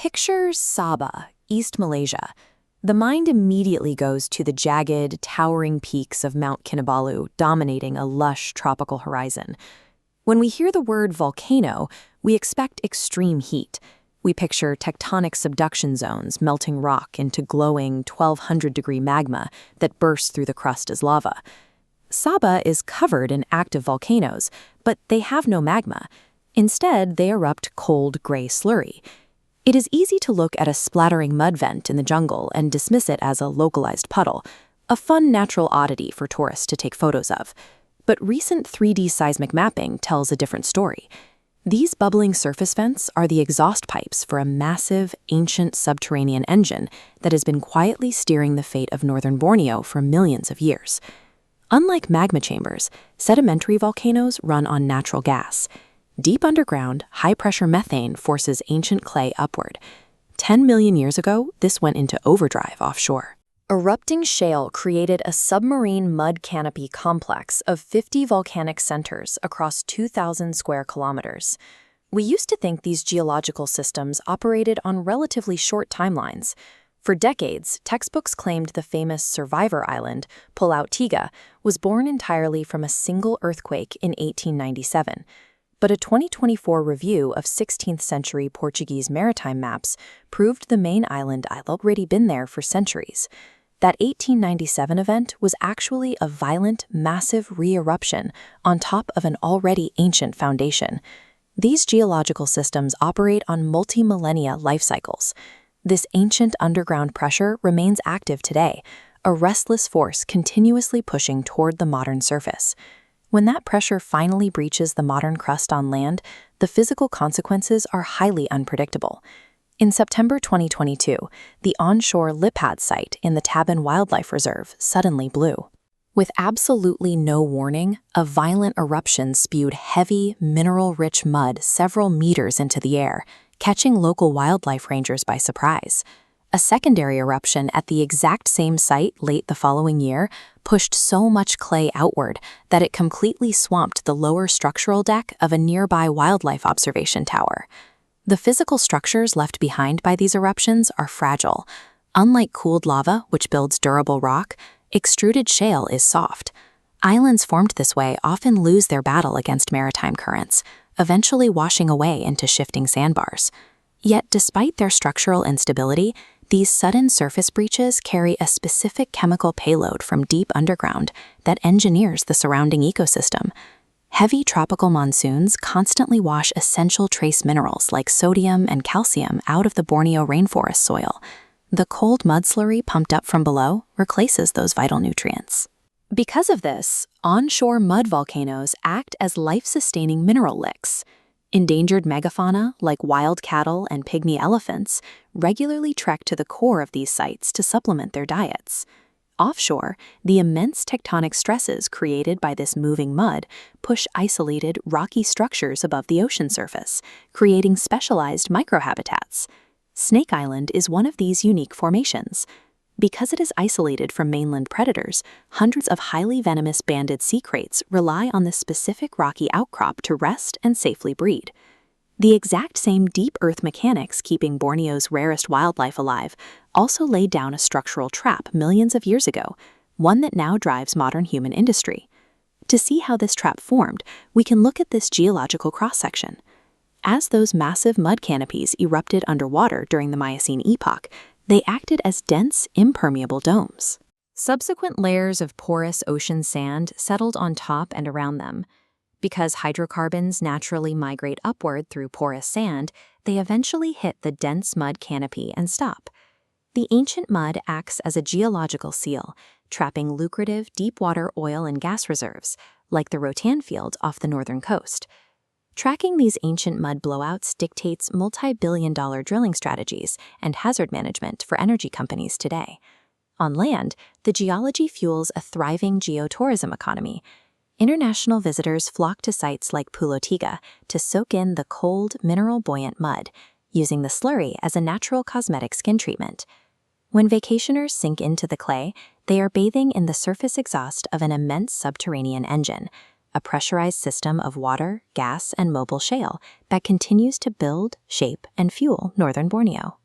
Picture Sabah, East Malaysia. The mind immediately goes to the jagged, towering peaks of Mount Kinabalu dominating a lush tropical horizon. When we hear the word volcano, we expect extreme heat. We picture tectonic subduction zones melting rock into glowing 1200-degree magma that bursts through the crust as lava. Sabah is covered in active volcanoes, but they have no magma. Instead, they erupt cold, gray slurry. It is easy to look at a splattering mud vent in the jungle and dismiss it as a localized puddle, a fun natural oddity for tourists to take photos of. But recent 3D seismic mapping tells a different story. These bubbling surface vents are the exhaust pipes for a massive, ancient subterranean engine that has been quietly steering the fate of northern Borneo for millions of years. Unlike magma chambers, sedimentary volcanoes run on natural gas. Deep underground, high-pressure methane forces ancient clay upward. 10 million years ago, this went into overdrive offshore. Erupting shale created a submarine mud canopy complex of 50 volcanic centers across 2,000 square kilometers. We used to think these geological systems operated on relatively short timelines. For decades, textbooks claimed the famous survivor island, Pulau Tiga, was born entirely from a single earthquake in 1897. But a 2024 review of 16th-century Portuguese maritime maps proved the main island had already been there for centuries. That 1897 event was actually a violent, massive re-eruption on top of an already ancient foundation. These geological systems operate on multi-millennia life cycles. This ancient underground pressure remains active today, a restless force continuously pushing toward the modern surface. When that pressure finally breaches the modern crust on land, the physical consequences are highly unpredictable. In September 2022, the onshore Lipad site in the Tabin Wildlife Reserve suddenly blew. With absolutely no warning, a violent eruption spewed heavy, mineral-rich mud several meters into the air, catching local wildlife rangers by surprise. A secondary eruption at the exact same site late the following year pushed so much clay outward that it completely swamped the lower structural deck of a nearby wildlife observation tower. The physical structures left behind by these eruptions are fragile. Unlike cooled lava, which builds durable rock, extruded shale is soft. Islands formed this way often lose their battle against maritime currents, eventually washing away into shifting sandbars. Yet despite their structural instability, these sudden surface breaches carry a specific chemical payload from deep underground that engineers the surrounding ecosystem. Heavy tropical monsoons constantly wash essential trace minerals like sodium and calcium out of the Borneo rainforest soil. The cold mud slurry pumped up from below replaces those vital nutrients. Because of this, onshore mud volcanoes act as life-sustaining mineral licks. Endangered megafauna, like wild cattle and pygmy elephants, regularly trek to the core of these sites to supplement their diets. Offshore, the immense tectonic stresses created by this moving mud push isolated, rocky structures above the ocean surface, creating specialized microhabitats. Snake Island is one of these unique formations. Because it is isolated from mainland predators, hundreds of highly venomous banded sea kraits rely on this specific rocky outcrop to rest and safely breed. The exact same deep earth mechanics keeping Borneo's rarest wildlife alive also laid down a structural trap millions of years ago, one that now drives modern human industry. To see how this trap formed, we can look at this geological cross-section. As those massive mud canopies erupted underwater during the Miocene epoch, they acted as dense, impermeable domes. Subsequent layers of porous ocean sand settled on top and around them. Because hydrocarbons naturally migrate upward through porous sand, they eventually hit the dense mud canopy and stop. The ancient mud acts as a geological seal, trapping lucrative deep-water oil and gas reserves, like the Rotan field off the northern coast. Tracking these ancient mud blowouts dictates multi-billion-dollar drilling strategies and hazard management for energy companies today. On land, the geology fuels a thriving geotourism economy. International visitors flock to sites like Pulau Tiga to soak in the cold, mineral-buoyant mud, using the slurry as a natural cosmetic skin treatment. When vacationers sink into the clay, they are bathing in the surface exhaust of an immense subterranean engine. a pressurized system of water, gas, and mobile shale that continues to build, shape, and fuel northern Borneo.